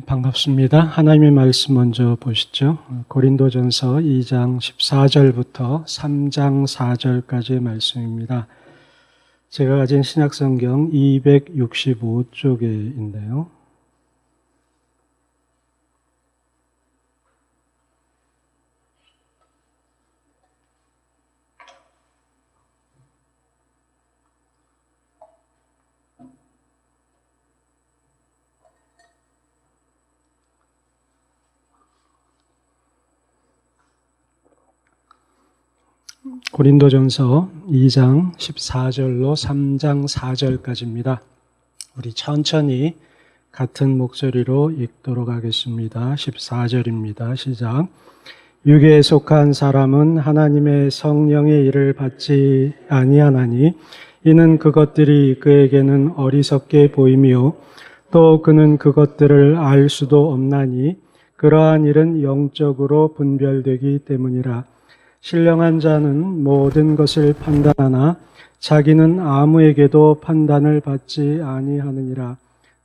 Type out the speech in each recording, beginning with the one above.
반갑습니다. 하나님의 말씀 먼저 보시죠. 고린도전서 2장 14절부터 3장 4절까지의 말씀입니다. 제가 가진 신약성경 265쪽에인데요. 고린도전서 2장 14절로 3장 4절까지입니다. 우리 천천히 같은 목소리로 읽도록 하겠습니다. 14절입니다. 시작. 육에 속한 사람은 하나님의 성령의 일을 받지 아니하나니 이는 그것들이 그에게는 어리석게 보이며 또 그는 그것들을 알 수도 없나니 그러한 일은 영적으로 분별되기 때문이라. 신령한 자는 모든 것을 판단하나 자기는 아무에게도 판단을 받지 아니하느니라.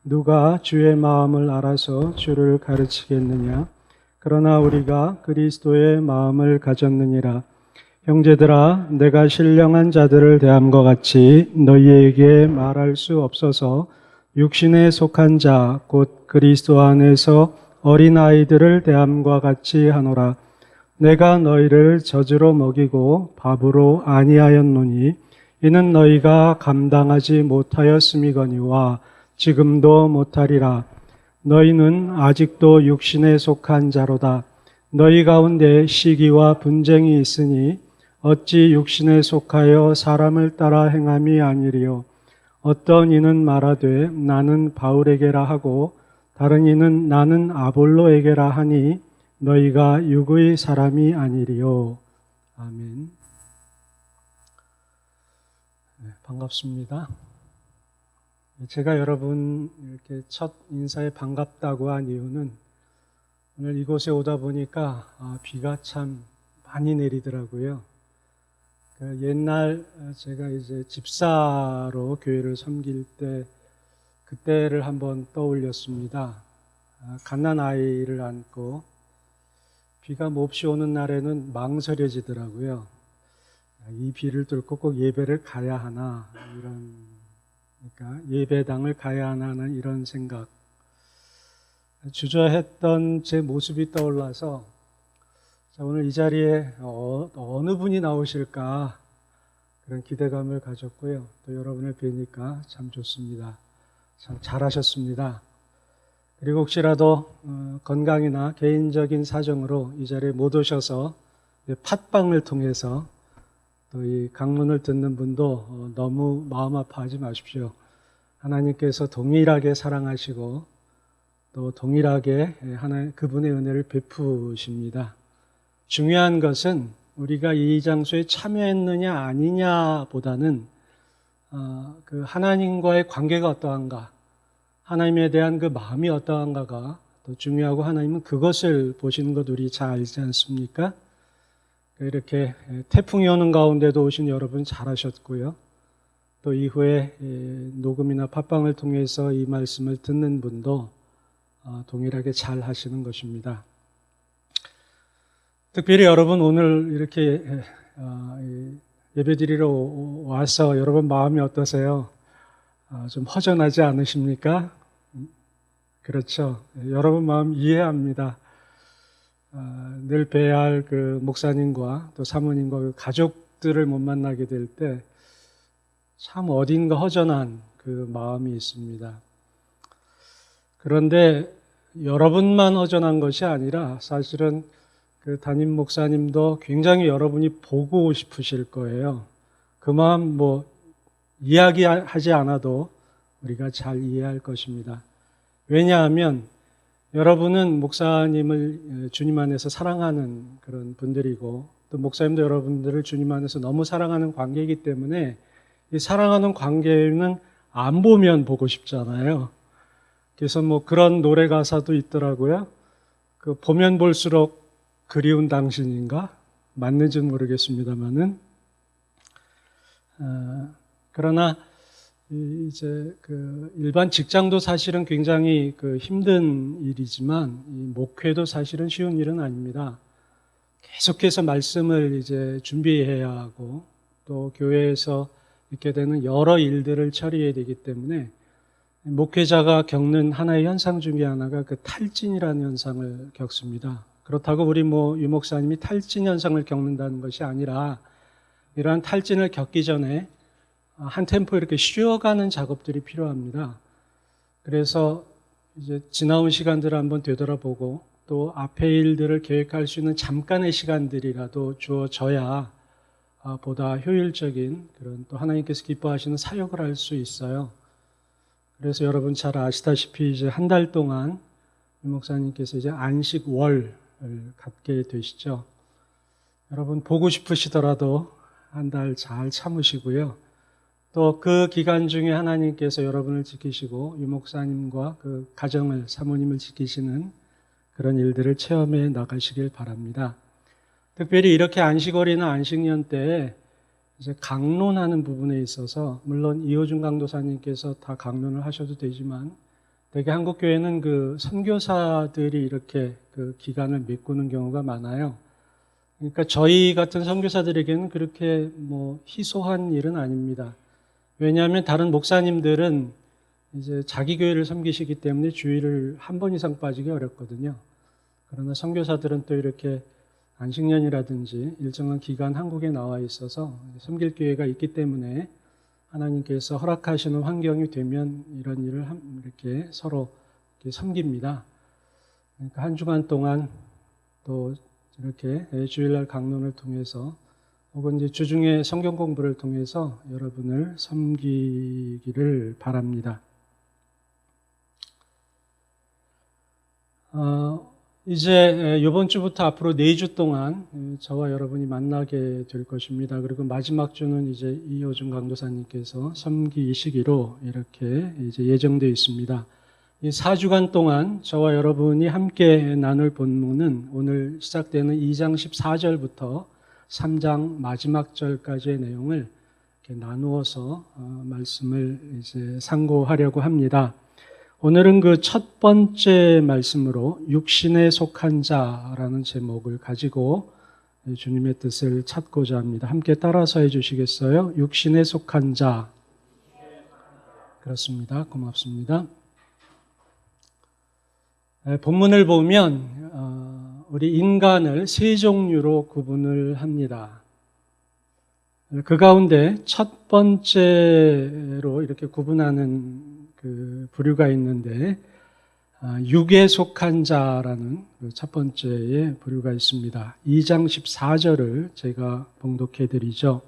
누가 주의 마음을 알아서 주를 가르치겠느냐? 그러나 우리가 그리스도의 마음을 가졌느니라. 형제들아, 내가 신령한 자들을 대함과 같이 너희에게 말할 수 없어서 육신에 속한 자, 곧 그리스도 안에서 어린아이들을 대함과 같이 하노라. 내가 너희를 젖으로 먹이고 밥으로 아니하였노니 이는 너희가 감당하지 못하였음이거니와 지금도 못하리라. 너희는 아직도 육신에 속한 자로다. 너희 가운데 시기와 분쟁이 있으니 어찌 육신에 속하여 사람을 따라 행함이 아니리요. 어떤 이는 말하되 나는 바울에게라 하고 다른 이는 나는 아볼로에게라 하니 너희가 육의 사람이 아니리요. 아멘. 반갑습니다. 제가 여러분 이렇게 첫 인사에 반갑다고 한 이유는 오늘 이곳에 오다 보니까 비가 참 많이 내리더라고요. 옛날 제가 이제 집사로 교회를 섬길 때 그때를 한번 떠올렸습니다. 갓난 아이를 안고 비가 몹시 오는 날에는 망설여지더라고요. 이 비를 뚫고 꼭 예배를 가야 하나, 그러니까 예배당을 가야 하나는 이런 생각. 주저했던 제 모습이 떠올라서 오늘 이 자리에 어느 분이 나오실까 그런 기대감을 가졌고요. 또 여러분을 뵈니까 참 좋습니다. 참 잘하셨습니다. 그리고 혹시라도 건강이나 개인적인 사정으로 이 자리에 못 오셔서 팟빵을 통해서 또 이 강론을 듣는 분도 너무 마음 아파하지 마십시오. 하나님께서 동일하게 사랑하시고 또 동일하게 그분의 은혜를 베푸십니다. 중요한 것은 우리가 이 장소에 참여했느냐 아니냐보다는 그 하나님과의 관계가 어떠한가, 하나님에 대한 그 마음이 어떠한가가 더 중요하고 하나님은 그것을 보시는 것 우리 잘 알지 않습니까? 이렇게 태풍이 오는 가운데도 오신 여러분 잘하셨고요. 또 이후에 녹음이나 팟빵을 통해서 이 말씀을 듣는 분도 동일하게 잘 하시는 것입니다. 특별히 여러분 오늘 이렇게 예배드리러 와서 여러분 마음이 어떠세요? 좀 허전하지 않으십니까? 그렇죠. 여러분 마음 이해합니다. 늘 뵈야 할 그 목사님과 또 사모님과 그 가족들을 못 만나게 될 때 참 어딘가 허전한 그 마음이 있습니다. 그런데 여러분만 허전한 것이 아니라 사실은 그 담임 목사님도 굉장히 여러분이 보고 싶으실 거예요. 그 마음 이야기하지 않아도 우리가 잘 이해할 것입니다. 왜냐하면 여러분은 목사님을 주님 안에서 사랑하는 그런 분들이고 또 목사님도 여러분들을 주님 안에서 너무 사랑하는 관계이기 때문에 이 사랑하는 관계는 안 보면 보고 싶잖아요. 그래서 그런 노래 가사도 있더라고요. 그 보면 볼수록 그리운 당신인가? 맞는지는 모르겠습니다만은 그러나 이제 그 일반 직장도 사실은 굉장히 그 힘든 일이지만 이 목회도 사실은 쉬운 일은 아닙니다. 계속해서 말씀을 이제 준비해야 하고 또 교회에서 있게 되는 여러 일들을 처리해야 되기 때문에 목회자가 겪는 하나의 현상 중에 하나가 그 탈진이라는 현상을 겪습니다. 그렇다고 우리 유 목사님이 탈진 현상을 겪는다는 것이 아니라 이러한 탈진을 겪기 전에 한 템포 이렇게 쉬어가는 작업들이 필요합니다. 그래서 이제 지나온 시간들을 한번 되돌아보고 또 앞의 일들을 계획할 수 있는 잠깐의 시간들이라도 주어져야 보다 효율적인 그런 또 하나님께서 기뻐하시는 사역을 할 수 있어요. 그래서 여러분 잘 아시다시피 이제 한 달 동안 유 목사님께서 이제 안식월을 갖게 되시죠. 여러분 보고 싶으시더라도 한 달 잘 참으시고요. 또 그 기간 중에 하나님께서 여러분을 지키시고 유 목사님과 그 가정을, 사모님을 지키시는 그런 일들을 체험해 나가시길 바랍니다. 특별히 이렇게 안식월이나 안식년 때에 이제 강론하는 부분에 있어서 물론 이호준 강도사님께서 다 강론을 하셔도 되지만 되게 한국 교회는 그 선교사들이 이렇게 그 기간을 메꾸는 경우가 많아요. 그러니까 저희 같은 선교사들에게는 그렇게 희소한 일은 아닙니다. 왜냐하면 다른 목사님들은 이제 자기 교회를 섬기시기 때문에 주일을 한 번 이상 빠지기 어렵거든요. 그러나 선교사들은 또 이렇게 안식년이라든지 일정한 기간 한국에 나와 있어서 섬길 기회가 있기 때문에 하나님께서 허락하시는 환경이 되면 이런 일을 이렇게 서로 이렇게 섬깁니다. 그러니까 한 주간 동안 또 이렇게 주일날 강론을 통해서 혹은 이제 주중에 성경 공부를 통해서 여러분을 섬기기를 바랍니다. 이제 이번 주부터 앞으로 4주 동안 저와 여러분이 만나게 될 것입니다. 그리고 마지막 주는 이제 이호준 강도사님께서 섬기시기로 이렇게 이제 예정되어 있습니다. 이 4주간 동안 저와 여러분이 함께 나눌 본문은 오늘 시작되는 2장 14절부터 3장 마지막 절까지의 내용을 이렇게 나누어서 말씀을 이제 상고하려고 합니다. 오늘은 그 첫 번째 말씀으로 육신에 속한 자라는 제목을 가지고 주님의 뜻을 찾고자 합니다. 함께 따라서 해주시겠어요? 육신에 속한 자. 그렇습니다. 고맙습니다. 본문을 보면 우리 인간을 3종류로 구분을 합니다. 그 가운데 첫 번째로 이렇게 구분하는 그 부류가 있는데 육에 속한 자라는 그 첫 번째의 부류가 있습니다. 2장 14절을 제가 봉독해 드리죠.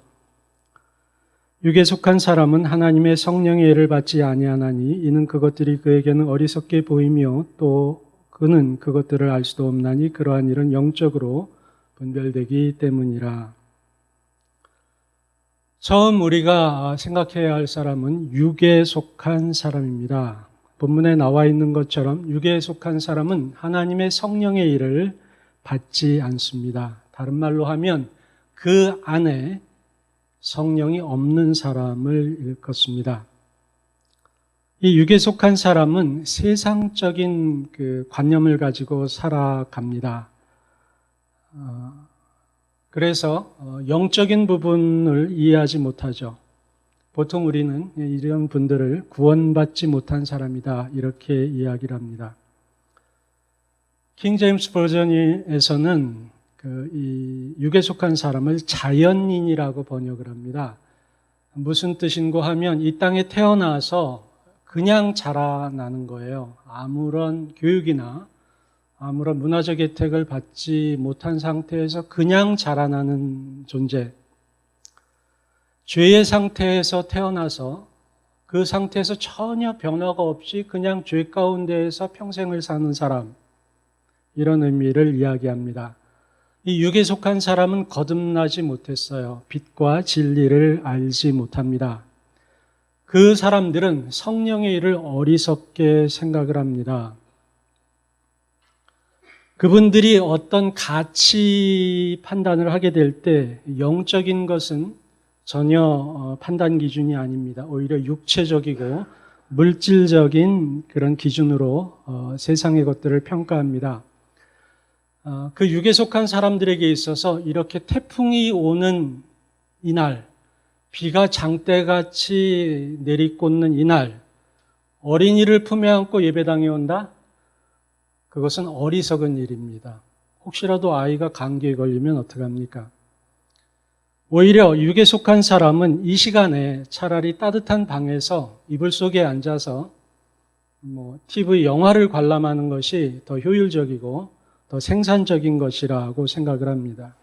육에 속한 사람은 하나님의 성령의 예를 받지 아니하나니 이는 그것들이 그에게는 어리석게 보이며 또 그는 그것들을 알 수도 없나니 그러한 일은 영적으로 분별되기 때문이라. 처음 우리가 생각해야 할 사람은 육에 속한 사람입니다. 본문에 나와 있는 것처럼 육에 속한 사람은 하나님의 성령의 일을 받지 않습니다. 다른 말로 하면 그 안에 성령이 없는 사람을 일컫습니다. 이 육에 속한 사람은 세상적인 그 관념을 가지고 살아갑니다. 그래서 영적인 부분을 이해하지 못하죠. 보통 우리는 이런 분들을 구원받지 못한 사람이다 이렇게 이야기를 합니다. 킹 제임스 버전에서는 이 육에 속한 사람을 자연인이라고 번역을 합니다. 무슨 뜻인고 하면 이 땅에 태어나서 그냥 자라나는 거예요. 아무런 교육이나 아무런 문화적 혜택을 받지 못한 상태에서 그냥 자라나는 존재. 죄의 상태에서 태어나서 그 상태에서 전혀 변화가 없이 그냥 죄 가운데에서 평생을 사는 사람. 이런 의미를 이야기합니다. 이 육에 속한 사람은 거듭나지 못했어요. 빛과 진리를 알지 못합니다. 그 사람들은 성령의 일을 어리석게 생각을 합니다. 그분들이 어떤 가치 판단을 하게 될 때 영적인 것은 전혀 판단 기준이 아닙니다. 오히려 육체적이고 물질적인 그런 기준으로 세상의 것들을 평가합니다. 그 육에 속한 사람들에게 있어서 이렇게 태풍이 오는 이날, 비가 장대같이 내리꽂는 이날, 어린이를 품에 안고 예배당에 온다? 그것은 어리석은 일입니다. 혹시라도 아이가 감기에 걸리면 어떡합니까? 오히려 육에 속한 사람은 이 시간에 차라리 따뜻한 방에서 이불 속에 앉아서 TV 영화를 관람하는 것이 더 효율적이고 더 생산적인 것이라고 생각을 합니다.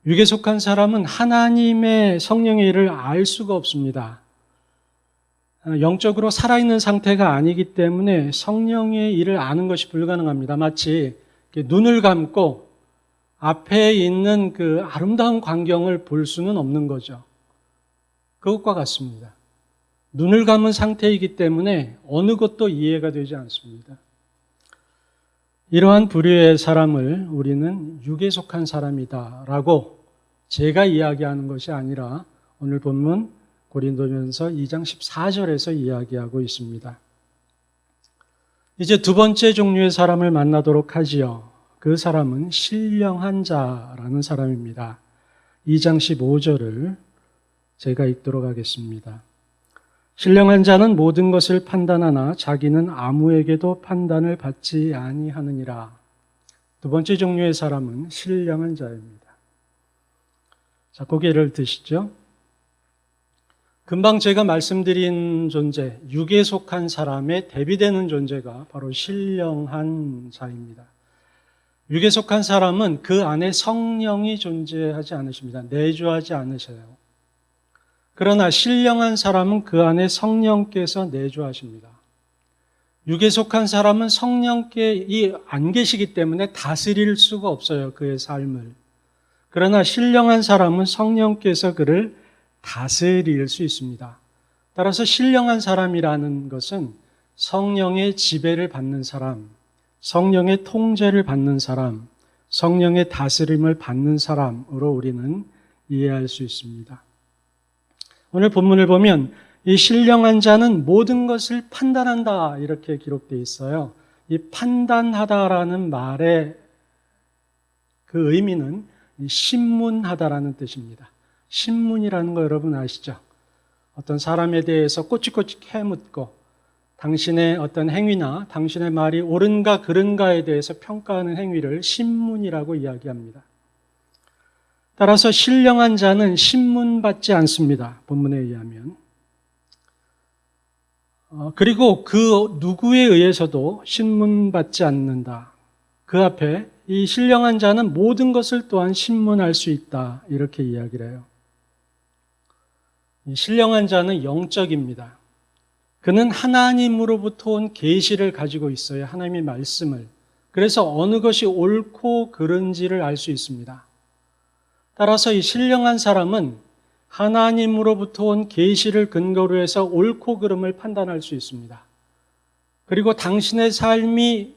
육에 속한 사람은 하나님의 성령의 일을 알 수가 없습니다. 영적으로 살아있는 상태가 아니기 때문에 성령의 일을 아는 것이 불가능합니다. 마치 눈을 감고 앞에 있는 그 아름다운 광경을 볼 수는 없는 거죠. 그것과 같습니다. 눈을 감은 상태이기 때문에 어느 것도 이해가 되지 않습니다. 이러한 부류의 사람을 우리는 육에 속한 사람이다라고 제가 이야기하는 것이 아니라 오늘 본문 고린도전서 2장 14절에서 이야기하고 있습니다. 이제 두 번째 종류의 사람을 만나도록 하지요. 그 사람은 신령한 자라는 사람입니다. 2장 15절을 제가 읽도록 하겠습니다. 신령한 자는 모든 것을 판단하나 자기는 아무에게도 판단을 받지 아니하느니라. 두 번째 종류의 사람은 신령한 자입니다. 자, 고개를 드시죠. 금방 제가 말씀드린 존재, 육에 속한 사람에 대비되는 존재가 바로 신령한 자입니다. 육에 속한 사람은 그 안에 성령이 존재하지 않으십니다. 내주하지 않으셔요. 그러나 신령한 사람은 그 안에 성령께서 내주하십니다. 육에 속한 사람은 성령께 안 계시기 때문에 다스릴 수가 없어요. 그의 삶을. 그러나 신령한 사람은 성령께서 그를 다스릴 수 있습니다. 따라서 신령한 사람이라는 것은 성령의 지배를 받는 사람, 성령의 통제를 받는 사람, 성령의 다스림을 받는 사람으로 우리는 이해할 수 있습니다. 오늘 본문을 보면 이 신령한 자는 모든 것을 판단한다 이렇게 기록되어 있어요. 이 판단하다라는 말의 그 의미는 신문하다라는 뜻입니다. 신문이라는 거 여러분 아시죠? 어떤 사람에 대해서 꼬치꼬치 캐묻고 당신의 어떤 행위나 당신의 말이 옳은가 그른가에 대해서 평가하는 행위를 신문이라고 이야기합니다. 따라서 신령한 자는 신문받지 않습니다. 본문에 의하면. 그리고 그 누구에 의해서도 신문받지 않는다. 그 앞에 이 신령한 자는 모든 것을 또한 신문할 수 있다. 이렇게 이야기를 해요. 이 신령한 자는 영적입니다. 그는 하나님으로부터 온 계시를 가지고 있어요. 하나님의 말씀을. 그래서 어느 것이 옳고 그른지를 알 수 있습니다. 따라서 이 신령한 사람은 하나님으로부터 온 계시를 근거로 해서 옳고 그름을 판단할 수 있습니다. 그리고 당신의 삶이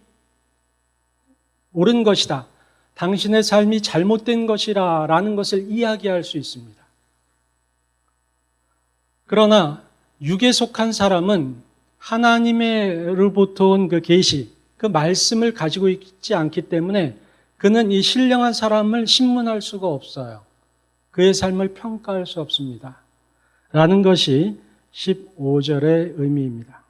옳은 것이다. 당신의 삶이 잘못된 것이라 라는 것을 이야기할 수 있습니다. 그러나 육에 속한 사람은 하나님으로부터 온 그 계시, 그 말씀을 가지고 있지 않기 때문에 그는 이 신령한 사람을 신문할 수가 없어요. 그의 삶을 평가할 수 없습니다. 라는 것이 15절의 의미입니다.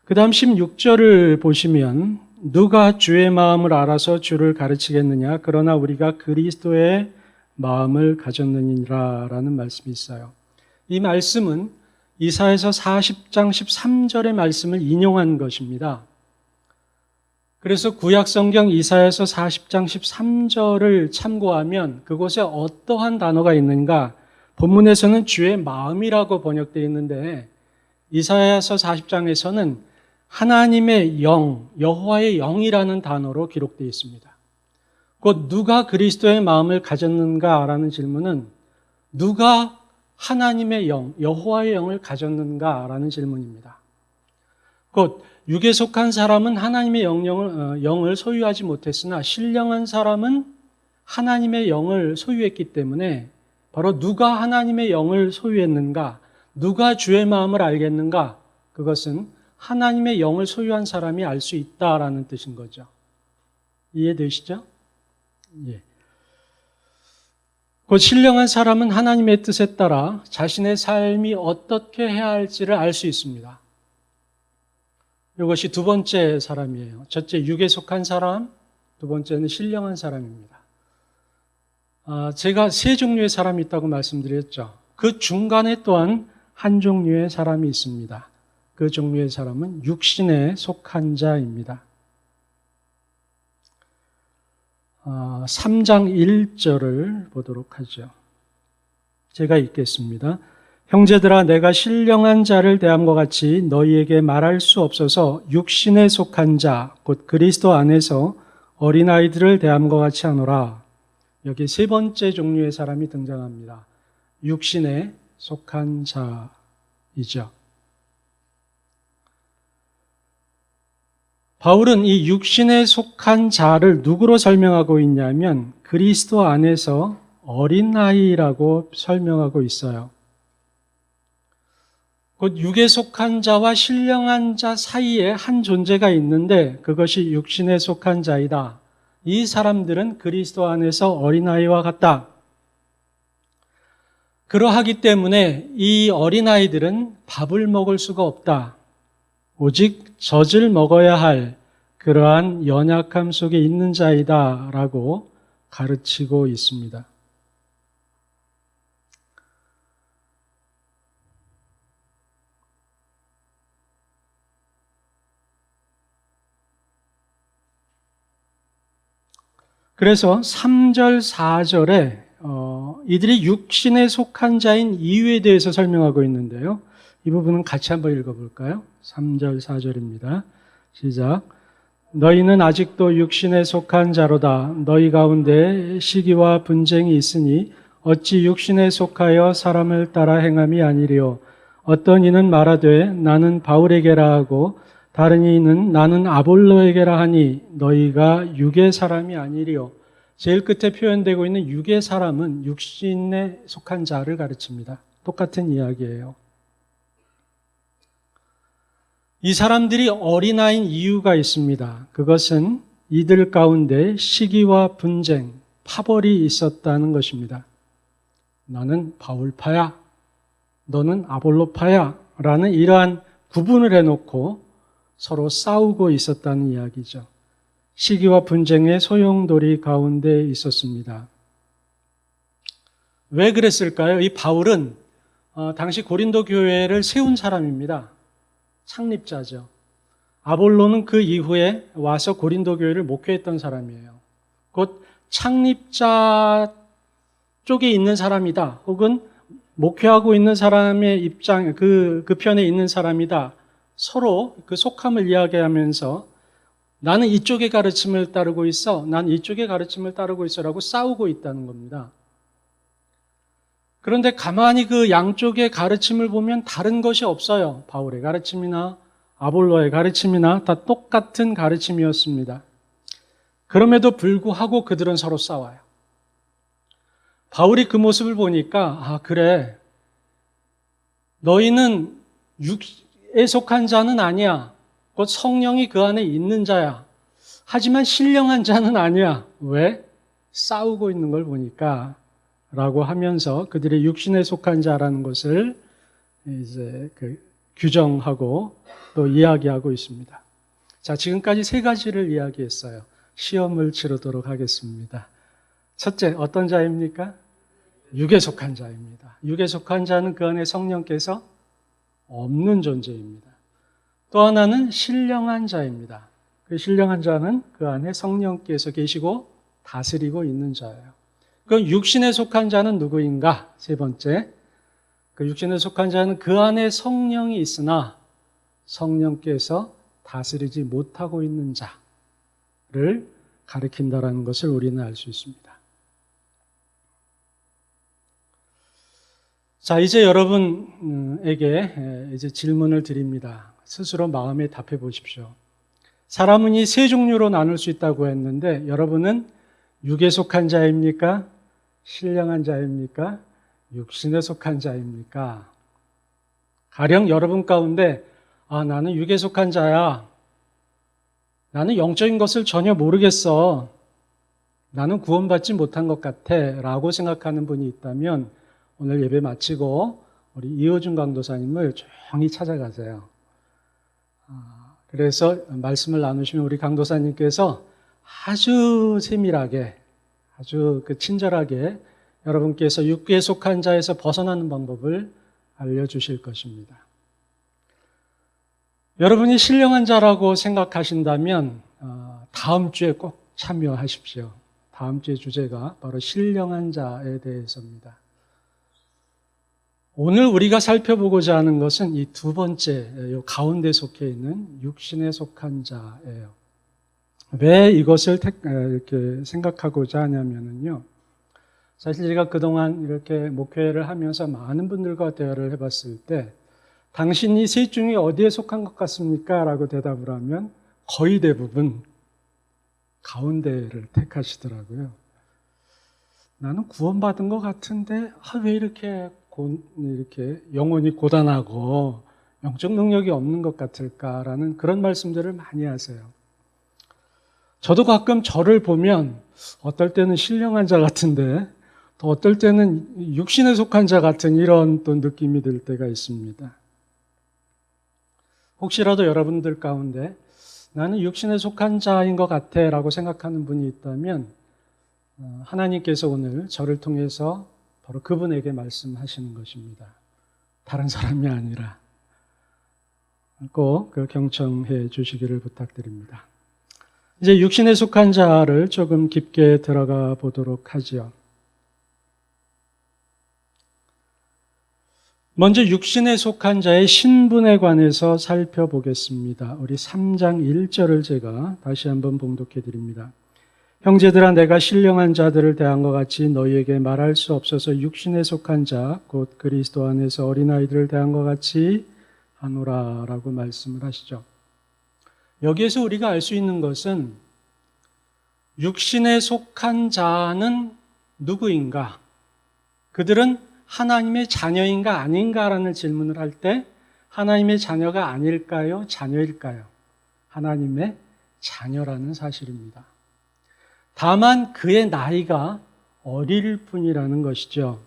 그 다음 16절을 보시면 누가 주의 마음을 알아서 주를 가르치겠느냐 그러나 우리가 그리스도의 마음을 가졌느니라 라는 말씀이 있어요. 이 말씀은 이사야서 40장 13절의 말씀을 인용한 것입니다. 그래서 구약성경 이사야서 40장 13절을 참고하면 그곳에 어떠한 단어가 있는가? 본문에서는 주의 마음이라고 번역되어 있는데 이사야서 40장에서는 하나님의 영, 여호와의 영이라는 단어로 기록되어 있습니다. 곧 누가 그리스도의 마음을 가졌는가라는 질문은 누가 하나님의 영, 여호와의 영을 가졌는가라는 질문입니다. 곧 육에 속한 사람은 하나님의 영을 소유하지 못했으나 신령한 사람은 하나님의 영을 소유했기 때문에 바로 누가 하나님의 영을 소유했는가, 누가 주의 마음을 알겠는가, 그것은 하나님의 영을 소유한 사람이 알 수 있다라는 뜻인 거죠. 이해되시죠? 예. 곧 신령한 사람은 하나님의 뜻에 따라 자신의 삶이 어떻게 해야 할지를 알 수 있습니다. 이것이 두 번째 사람이에요. 첫째, 육에 속한 사람, 두 번째는 신령한 사람입니다. 제가 세 종류의 사람이 있다고 말씀드렸죠. 그 중간에 또한 한 종류의 사람이 있습니다. 그 종류의 사람은 육신에 속한 자입니다. 3장 1절을 보도록 하죠. 제가 읽겠습니다. 형제들아, 내가 신령한 자를 대함과 같이 너희에게 말할 수 없어서 육신에 속한 자, 곧 그리스도 안에서 어린아이들을 대함과 같이 하노라. 여기 세 번째 종류의 사람이 등장합니다. 육신에 속한 자이죠. 바울은 이 육신에 속한 자를 누구로 설명하고 있냐면 그리스도 안에서 어린아이라고 설명하고 있어요. 곧 육에 속한 자와 신령한 자 사이에 한 존재가 있는데 그것이 육신에 속한 자이다. 이 사람들은 그리스도 안에서 어린아이와 같다. 그러하기 때문에 이 어린아이들은 밥을 먹을 수가 없다. 오직 젖을 먹어야 할 그러한 연약함 속에 있는 자이다 라고 가르치고 있습니다. 그래서 3절, 4절에 이들이 육신에 속한 자인 이유에 대해서 설명하고 있는데요. 이 부분은 같이 한번 읽어볼까요? 3절, 4절입니다. 시작. 너희는 아직도 육신에 속한 자로다. 너희 가운데 시기와 분쟁이 있으니 어찌 육신에 속하여 사람을 따라 행함이 아니리요. 어떤 이는 말하되 나는 바울에게라 하고 다른 이는 나는 아볼로에게라 하니 너희가 육의 사람이 아니리요. 제일 끝에 표현되고 있는 육의 사람은 육신에 속한 자를 가르칩니다. 똑같은 이야기예요. 이 사람들이 어린아이인 이유가 있습니다. 그것은 이들 가운데 시기와 분쟁, 파벌이 있었다는 것입니다. 나는 바울파야, 너는 아볼로파야 라는 이러한 구분을 해놓고 서로 싸우고 있었다는 이야기죠. 시기와 분쟁의 소용돌이 가운데 있었습니다. 왜 그랬을까요? 이 바울은 당시 고린도 교회를 세운 사람입니다. 창립자죠. 아볼로는 그 이후에 와서 고린도 교회를 목회했던 사람이에요. 곧 창립자 쪽에 있는 사람이다. 혹은 목회하고 있는 사람의 입장, 그 편에 있는 사람이다. 서로 그 속함을 이야기하면서 나는 이쪽의 가르침을 따르고 있어. 난 이쪽의 가르침을 따르고 있어라고 싸우고 있다는 겁니다. 그런데 가만히 그 양쪽의 가르침을 보면 다른 것이 없어요. 바울의 가르침이나 아볼로의 가르침이나 다 똑같은 가르침이었습니다. 그럼에도 불구하고 그들은 서로 싸워요. 바울이 그 모습을 보니까 그래. 너희는 육에 속한 자는 아니야. 곧 성령이 그 안에 있는 자야. 하지만 신령한 자는 아니야. 왜? 싸우고 있는 걸 보니까 라고 하면서 그들의 육신에 속한 자라는 것을 이제 규정하고 또 이야기하고 있습니다. 자, 지금까지 세 가지를 이야기했어요. 시험을 치르도록 하겠습니다. 첫째, 어떤 자입니까? 육에 속한 자입니다. 육에 속한 자는 그 안에 성령께서 없는 존재입니다. 또 하나는 신령한 자입니다. 그 신령한 자는 그 안에 성령께서 계시고 다스리고 있는 자예요. 그럼 육신에 속한 자는 누구인가? 세 번째, 그 육신에 속한 자는 그 안에 성령이 있으나 성령께서 다스리지 못하고 있는 자를 가리킨다라는 것을 우리는 알 수 있습니다. 자, 이제 여러분에게 이제 질문을 드립니다. 스스로 마음에 답해 보십시오. 사람은 이 세 종류로 나눌 수 있다고 했는데 여러분은 육에 속한 자입니까? 신령한 자입니까? 육신에 속한 자입니까? 가령 여러분 가운데 나는 육에 속한 자야. 나는 영적인 것을 전혀 모르겠어. 나는 구원받지 못한 것 같아 라고 생각하는 분이 있다면 오늘 예배 마치고 우리 이호준 강도사님을 조용히 찾아가세요. 그래서 말씀을 나누시면 우리 강도사님께서 아주 세밀하게, 아주 친절하게 여러분께서 육에 속한 자에서 벗어나는 방법을 알려주실 것입니다. 여러분이 신령한 자라고 생각하신다면 다음 주에 꼭 참여하십시오. 다음 주의 주제가 바로 신령한 자에 대해서입니다. 오늘 우리가 살펴보고자 하는 것은 이 두 번째, 이 가운데 속해 있는 육신에 속한 자예요. 왜 이것을 이렇게 생각하고자 하냐면요. 사실 제가 그동안 이렇게 목회를 하면서 많은 분들과 대화를 해봤을 때 당신이 셋 중에 어디에 속한 것 같습니까? 라고 대답을 하면 거의 대부분 가운데를 택하시더라고요. 나는 구원받은 것 같은데 왜 이렇게 영혼이 고단하고 영적 능력이 없는 것 같을까라는 그런 말씀들을 많이 하세요. 저도 가끔 저를 보면 어떨 때는 신령한 자 같은데 또 어떨 때는 육신에 속한 자 같은 이런 또 느낌이 들 때가 있습니다. 혹시라도 여러분들 가운데 나는 육신에 속한 자인 것 같아 라고 생각하는 분이 있다면 하나님께서 오늘 저를 통해서 바로 그분에게 말씀하시는 것입니다. 다른 사람이 아니라 꼭 경청해 주시기를 부탁드립니다. 이제 육신에 속한 자를 조금 깊게 들어가 보도록 하죠. 먼저 육신에 속한 자의 신분에 관해서 살펴보겠습니다. 우리 3장 1절을 제가 다시 한번 봉독해 드립니다. 형제들아 내가 신령한 자들을 대한 것 같이 너희에게 말할 수 없어서 육신에 속한 자 곧 그리스도 안에서 어린아이들을 대한 것 같이 하노라 라고 말씀을 하시죠. 여기에서 우리가 알 수 있는 것은 육신에 속한 자는 누구인가? 그들은 하나님의 자녀인가 아닌가라는 질문을 할 때 하나님의 자녀가 아닐까요? 자녀일까요? 하나님의 자녀라는 사실입니다. 다만 그의 나이가 어릴 뿐이라는 것이죠.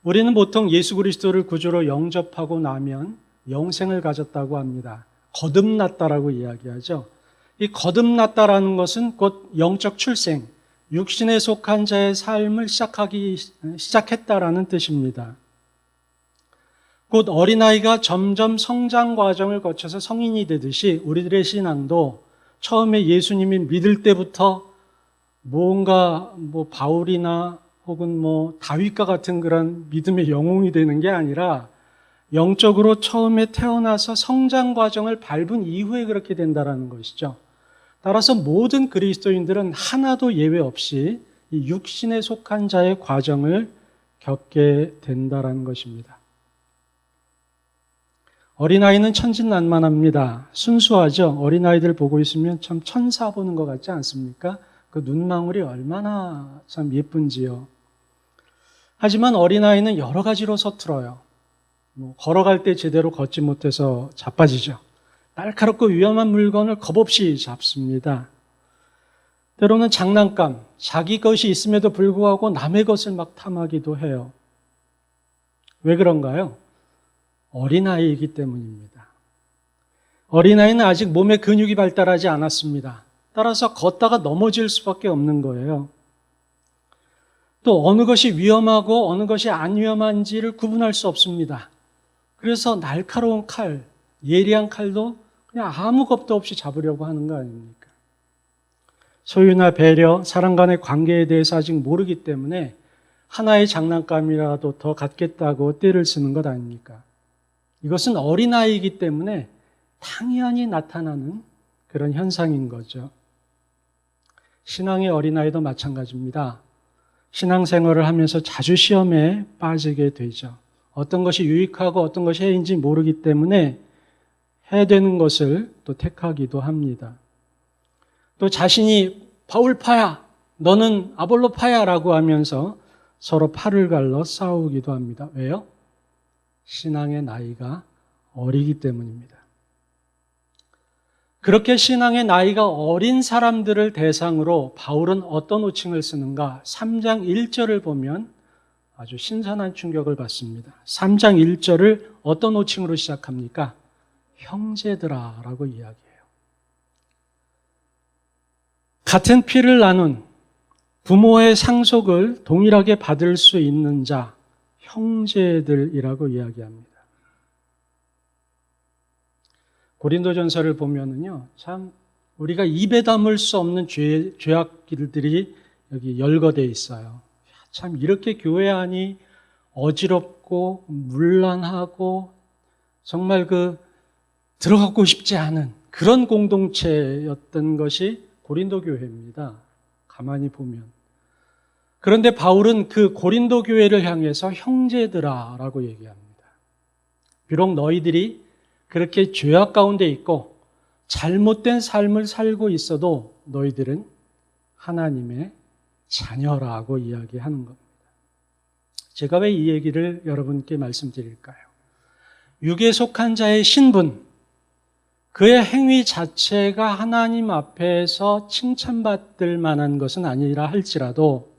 우리는 보통 예수 그리스도를 구주로 영접하고 나면 영생을 가졌다고 합니다. 거듭났다라고 이야기하죠. 이 거듭났다라는 것은 곧 영적 출생, 육신에 속한 자의 삶을 시작했다라는 뜻입니다. 곧 어린아이가 점점 성장 과정을 거쳐서 성인이 되듯이 우리들의 신앙도 처음에 예수님이 믿을 때부터 뭔가 바울이나 혹은 다윗과 같은 그런 믿음의 영웅이 되는 게 아니라 영적으로 처음에 태어나서 성장 과정을 밟은 이후에 그렇게 된다는 것이죠. 따라서 모든 그리스도인들은 하나도 예외 없이 이 육신에 속한 자의 과정을 겪게 된다는 것입니다. 어린아이는 천진난만합니다. 순수하죠. 어린아이들 보고 있으면 참 천사 보는 것 같지 않습니까? 그 눈망울이 얼마나 참 예쁜지요. 하지만 어린아이는 여러 가지로 서툴어요. 걸어갈 때 제대로 걷지 못해서 자빠지죠. 날카롭고 위험한 물건을 겁없이 잡습니다. 때로는 장난감, 자기 것이 있음에도 불구하고 남의 것을 막 탐하기도 해요. 왜 그런가요? 어린아이이기 때문입니다. 어린아이는 아직 몸의 근육이 발달하지 않았습니다. 따라서 걷다가 넘어질 수밖에 없는 거예요. 또 어느 것이 위험하고 어느 것이 안 위험한지를 구분할 수 없습니다. 그래서 날카로운 칼, 예리한 칼도 그냥 아무 겁도 없이 잡으려고 하는 거 아닙니까? 소유나 배려, 사람 간의 관계에 대해서 아직 모르기 때문에 하나의 장난감이라도 더 갖겠다고 떼를 쓰는 것 아닙니까? 이것은 어린아이이기 때문에 당연히 나타나는 그런 현상인 거죠. 신앙의 어린아이도 마찬가지입니다. 신앙생활을 하면서 자주 시험에 빠지게 되죠. 어떤 것이 유익하고 어떤 것이 해인지 모르기 때문에 해야 되는 것을 또 택하기도 합니다. 또 자신이 바울파야, 너는 아볼로파야 라고 하면서 서로 팔을 갈러 싸우기도 합니다. 왜요? 신앙의 나이가 어리기 때문입니다. 그렇게 신앙의 나이가 어린 사람들을 대상으로 바울은 어떤 호칭을 쓰는가? 3장 1절을 보면 아주 신선한 충격을 받습니다. 3장 1절을 어떤 호칭으로 시작합니까? 형제들아 라고 이야기해요. 같은 피를 나눈 부모의 상속을 동일하게 받을 수 있는 자, 형제들이라고 이야기합니다. 고린도전서를 보면은요, 참 우리가 입에 담을 수 없는 죄악들이 여기 열거되어 있어요. 참 이렇게 교회 안이 어지럽고 문란하고 정말 들어가고 싶지 않은 그런 공동체였던 것이 고린도 교회입니다. 가만히 보면. 그런데 바울은 그 고린도 교회를 향해서 형제들아라고 얘기합니다. 비록 너희들이 그렇게 죄악 가운데 있고 잘못된 삶을 살고 있어도 너희들은 하나님의 자녀라고 이야기하는 겁니다. 제가 왜 이 얘기를 여러분께 말씀드릴까요? 육에 속한 자의 신분, 그의 행위 자체가 하나님 앞에서 칭찬받을 만한 것은 아니라 할지라도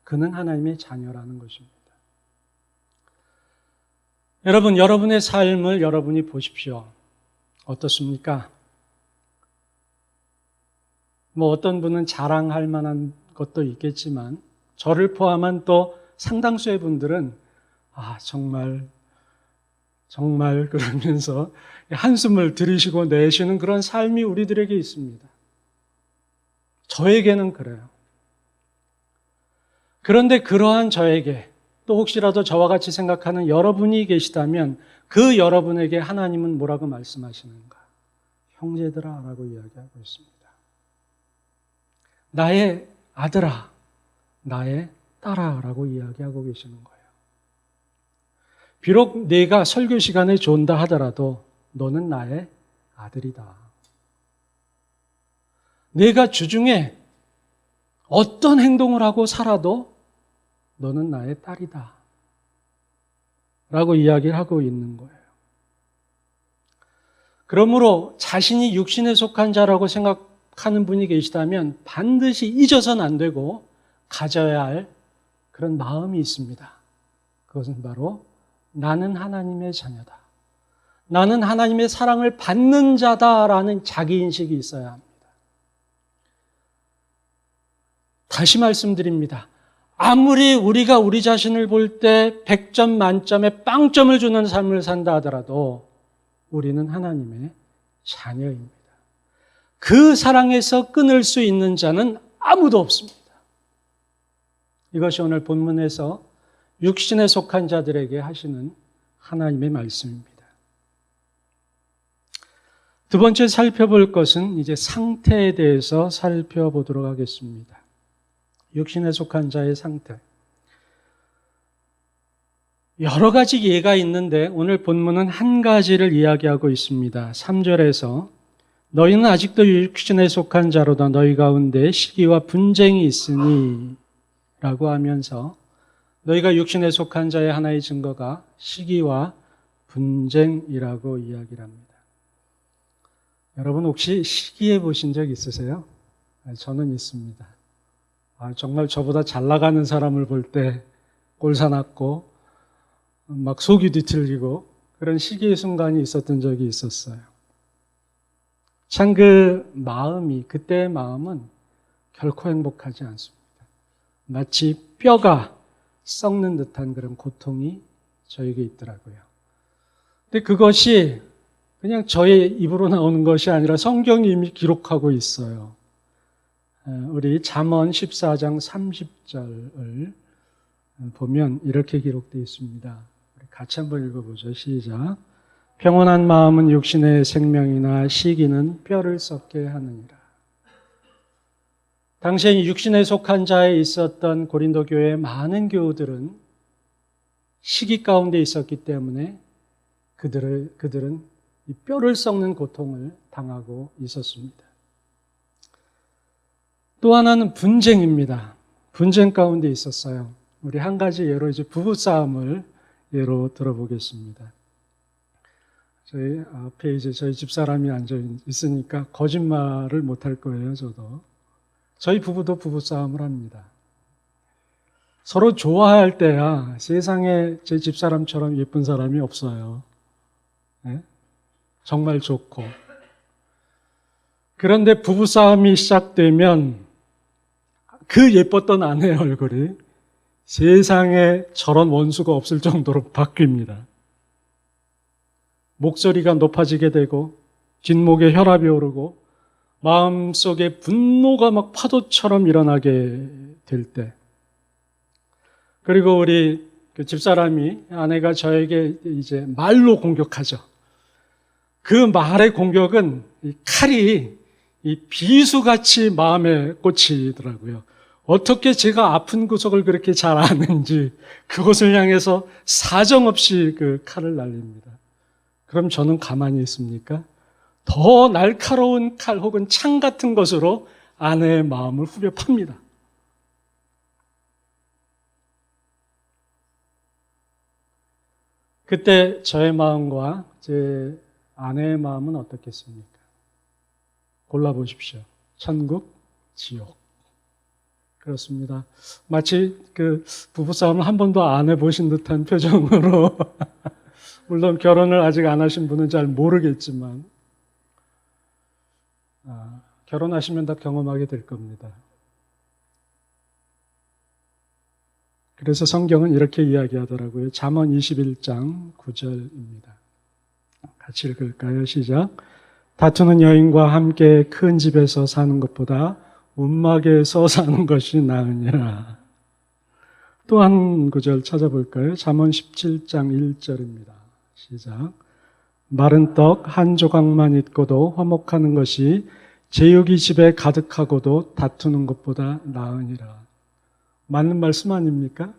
그는 하나님의 자녀라는 것입니다. 여러분, 여러분의 삶을 여러분이 보십시오. 어떻습니까? 어떤 분은 자랑할 만한 것도 있겠지만 저를 포함한 또 상당수의 분들은 정말 그러면서 한숨을 들이쉬고 내쉬는 그런 삶이 우리들에게 있습니다. 저에게는 그래요. 그런데 그러한 저에게 또 혹시라도 저와 같이 생각하는 여러분이 계시다면 그 여러분에게 하나님은 뭐라고 말씀하시는가? 형제들아 라고 이야기하고 있습니다. 나의 아들아, 나의 딸아 라고 이야기하고 계시는 거예요. 비록 내가 설교 시간에 존다 하더라도 너는 나의 아들이다. 내가 주중에 어떤 행동을 하고 살아도 너는 나의 딸이다. 라고 이야기를 하고 있는 거예요. 그러므로 자신이 육신에 속한 자라고 생각하는 분이 계시다면 반드시 잊어서는 안 되고 가져야 할 그런 마음이 있습니다. 그것은 바로 나는 하나님의 자녀다. 나는 하나님의 사랑을 받는 자다라는 자기인식이 있어야 합니다. 다시 말씀드립니다. 아무리 우리가 우리 자신을 볼 때 100점 만점에 빵점을 주는 삶을 산다 하더라도 우리는 하나님의 자녀입니다. 그 사랑에서 끊을 수 있는 자는 아무도 없습니다. 이것이 오늘 본문에서 육신에 속한 자들에게 하시는 하나님의 말씀입니다. 두 번째 살펴볼 것은 이제 상태에 대해서 살펴보도록 하겠습니다. 육신에 속한 자의 상태. 여러 가지 예가 있는데 오늘 본문은 한 가지를 이야기하고 있습니다. 3절에서 너희는 아직도 육신에 속한 자로다. 너희 가운데 시기와 분쟁이 있으니 라고 하면서 너희가 육신에 속한 자의 하나의 증거가 시기와 분쟁이라고 이야기를 합니다. 여러분 혹시 시기해 보신 적 있으세요? 저는 있습니다. 정말 저보다 잘 나가는 사람을 볼 때 꼴사납고 막 속이 뒤틀리고 그런 시기의 순간이 있었던 적이 있었어요. 참 그때의 마음은 결코 행복하지 않습니다. 마치 뼈가 썩는 듯한 그런 고통이 저에게 있더라고요. 근데 그것이 그냥 저의 입으로 나오는 것이 아니라 성경이 이미 기록하고 있어요. 우리 잠언 14장 30절을 보면 이렇게 기록되어 있습니다. 우리 같이 한번 읽어보죠. 시작. 평온한 마음은 육신의 생명이나 시기는 뼈를 썩게 하느니라. 당시에 육신에 속한 자에 있었던 고린도 교회의 많은 교우들은 시기 가운데 있었기 때문에 그들은 이 뼈를 썩는 고통을 당하고 있었습니다. 또 하나는 분쟁입니다. 분쟁 가운데 있었어요. 우리 한 가지 예로 이제 부부싸움을 예로 들어보겠습니다. 저희 앞에 이제 저희 집사람이 앉아 있으니까 거짓말을 못할 거예요, 저도. 저희 부부도 부부싸움을 합니다. 서로 좋아할 때야 세상에 제 집사람처럼 예쁜 사람이 없어요. 네? 정말 좋고. 그런데 부부싸움이 시작되면 그 예뻤던 아내의 얼굴이 세상에 저런 원수가 없을 정도로 바뀝니다. 목소리가 높아지게 되고 뒷목에 혈압이 오르고 마음속에 분노가 막 파도처럼 일어나게 될 때, 그리고 우리 그 집사람이 아내가 저에게 이제 말로 공격하죠. 그 말의 공격은 이 칼이 이 비수같이 마음에 꽂히더라고요. 어떻게 제가 아픈 구석을 그렇게 잘 아는지 그곳을 향해서 사정없이 그 칼을 날립니다. 그럼 저는 가만히 있습니까? 더 날카로운 칼 혹은 창 같은 것으로 아내의 마음을 후벼 팝니다. 그때 저의 마음과 제 아내의 마음은 어떻겠습니까? 골라보십시오. 천국, 지옥. 그렇습니다. 마치 그 부부싸움을 한 번도 안 해보신 듯한 표정으로 물론 결혼을 아직 안 하신 분은 잘 모르겠지만 결혼하시면 다 경험하게 될 겁니다. 그래서 성경은 이렇게 이야기하더라고요. 잠언 21장 9절입니다. 같이 읽을까요? 시작. 다투는 여인과 함께 큰 집에서 사는 것보다 움막에서 사는 것이 나으니라. 또 한 구절 찾아볼까요? 잠언 17장 1절입니다. 시작. 마른 떡 한 조각만 있고도 화목하는 것이 제육이 집에 가득하고도 다투는 것보다 나으니라. 맞는 말씀 아닙니까?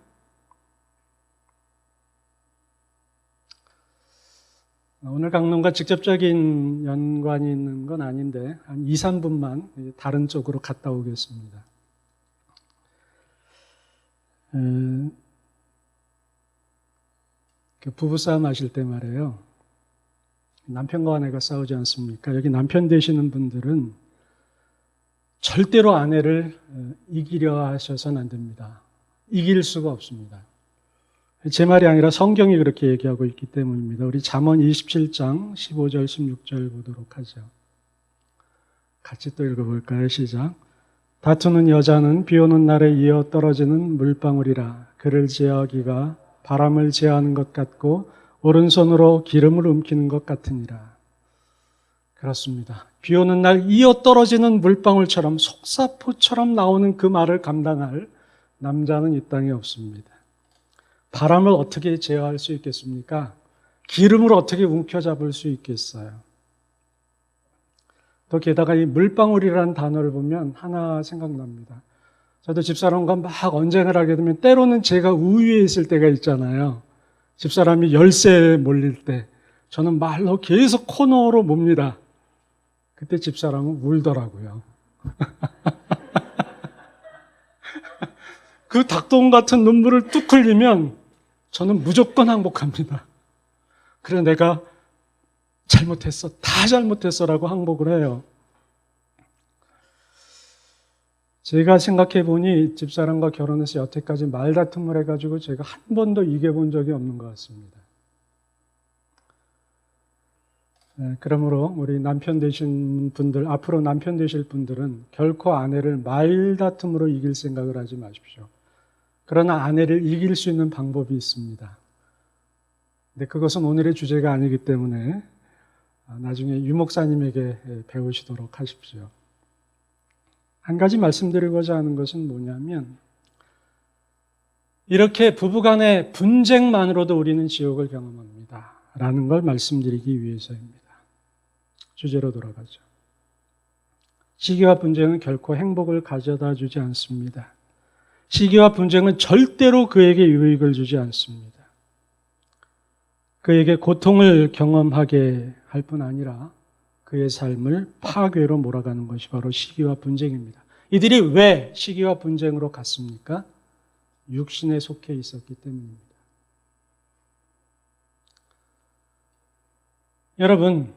오늘 강론과 직접적인 연관이 있는 건 아닌데 한 2, 3분만 다른 쪽으로 갔다 오겠습니다. 부부싸움 하실 때 말이에요. 남편과 아내가 싸우지 않습니까? 여기 남편 되시는 분들은 절대로 아내를 이기려 하셔서는 안 됩니다. 이길 수가 없습니다. 제 말이 아니라 성경이 그렇게 얘기하고 있기 때문입니다. 우리 잠언 27장 15절 16절 보도록 하죠. 같이 또 읽어볼까요? 시작. 다투는 여자는 비 오는 날에 이어 떨어지는 물방울이라. 그를 제어하기가 바람을 제어하는 것 같고 오른손으로 기름을 움키는 것 같으니라. 그렇습니다. 비 오는 날 이어 떨어지는 물방울처럼 속사포처럼 나오는 그 말을 감당할 남자는 이 땅에 없습니다. 바람을 어떻게 제어할 수 있겠습니까? 기름을 어떻게 움켜잡을 수 있겠어요? 또 게다가 이 물방울이라는 단어를 보면 하나 생각납니다. 저도 집사람과 막 언쟁을 하게 되면 때로는 제가 우위에 있을 때가 있잖아요. 집사람이 열세에 몰릴 때 저는 말로 계속 코너로 몹니다. 그때 집사람은 울더라고요. 그 닭똥 같은 눈물을 뚝 흘리면 저는 무조건 항복합니다. 그래 내가 잘못했어, 다 잘못했어라고 항복을 해요. 제가 생각해 보니 집사람과 결혼해서 여태까지 말다툼을 해가지고 제가 한 번도 이겨본 적이 없는 것 같습니다. 그러므로 우리 남편 되신 분들, 앞으로 남편 되실 분들은 결코 아내를 말다툼으로 이길 생각을 하지 마십시오. 그러나 아내를 이길 수 있는 방법이 있습니다. 근데 그것은 오늘의 주제가 아니기 때문에 나중에 유 목사님에게 배우시도록 하십시오. 한 가지 말씀드리고자 하는 것은 뭐냐면 이렇게 부부간의 분쟁만으로도 우리는 지옥을 경험합니다. 라는 걸 말씀드리기 위해서입니다. 주제로 돌아가죠. 시기와 분쟁은 결코 행복을 가져다 주지 않습니다. 시기와 분쟁은 절대로 그에게 유익을 주지 않습니다. 그에게 고통을 경험하게 할 뿐 아니라 그의 삶을 파괴로 몰아가는 것이 바로 시기와 분쟁입니다. 이들이 왜 시기와 분쟁으로 갔습니까? 육신에 속해 있었기 때문입니다. 여러분,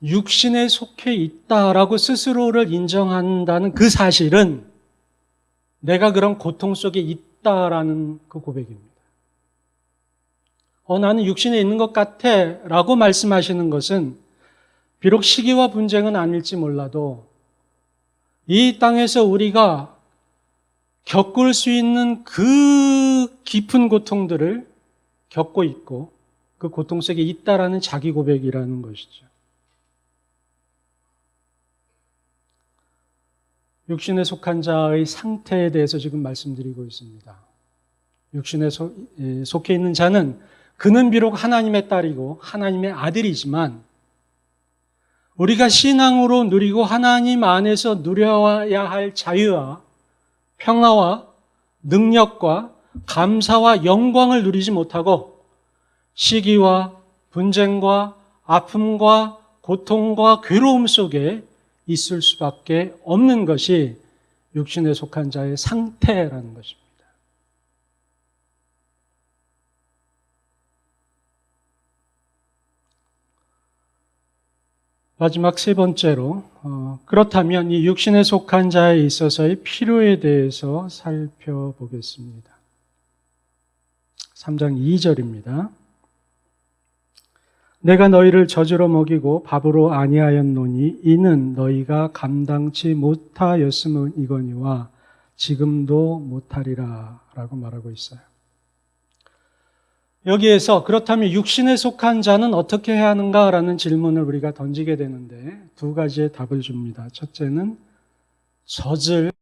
육신에 속해 있다라고 스스로를 인정한다는 그 사실은 내가 그런 고통 속에 있다라는 그 고백입니다. 나는 육신에 있는 것 같아 라고 말씀하시는 것은 비록 시기와 분쟁은 아닐지 몰라도 이 땅에서 우리가 겪을 수 있는 그 깊은 고통들을 겪고 있고 그 고통 속에 있다라는 자기 고백이라는 것이죠. 육신에 속한 자의 상태에 대해서 지금 말씀드리고 있습니다. 육신에 속해 있는 자는 그는 비록 하나님의 딸이고 하나님의 아들이지만 우리가 신앙으로 누리고 하나님 안에서 누려야 할 자유와 평화와 능력과 감사와 영광을 누리지 못하고 시기와 분쟁과 아픔과 고통과 괴로움 속에 있을 수밖에 없는 것이 육신에 속한 자의 상태라는 것입니다. 마지막 세 번째로 그렇다면 이 육신에 속한 자에 있어서의 필요에 대해서 살펴보겠습니다. 3장 2절입니다. 내가 너희를 젖으로 먹이고 밥으로 아니하였노니 이는 너희가 감당치 못하였음이거니와 지금도 못하리라 라고 말하고 있어요. 여기에서 그렇다면 육신에 속한 자는 어떻게 해야 하는가라는 질문을 우리가 던지게 되는데 두 가지의 답을 줍니다. 첫째는 젖을